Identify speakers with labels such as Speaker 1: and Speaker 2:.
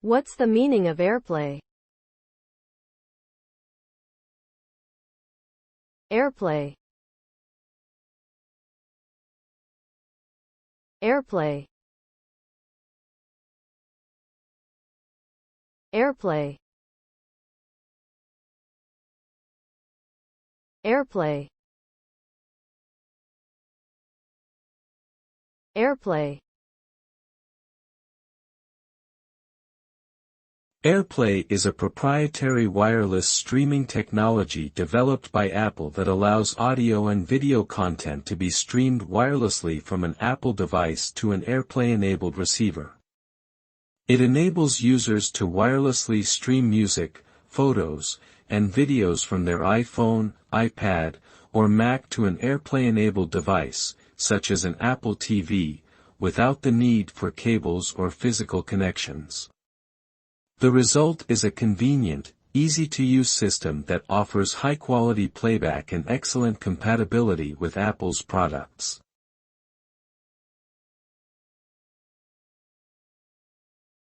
Speaker 1: What's the meaning of airplay? Airplay. Airplay. Airplay. Airplay. Airplay.
Speaker 2: AirPlay is a proprietary wireless streaming technology developed by Apple that allows audio and video content to be streamed wirelessly from an Apple device to an AirPlay-enabled receiver. It enables users to wirelessly stream music, photos, and videos from their iPhone, iPad, or Mac to an AirPlay-enabled device, such as an Apple TV, without the need for cables or physical connections. The result is a convenient, easy-to-use system that offers high-quality playback and excellent compatibility with Apple's products.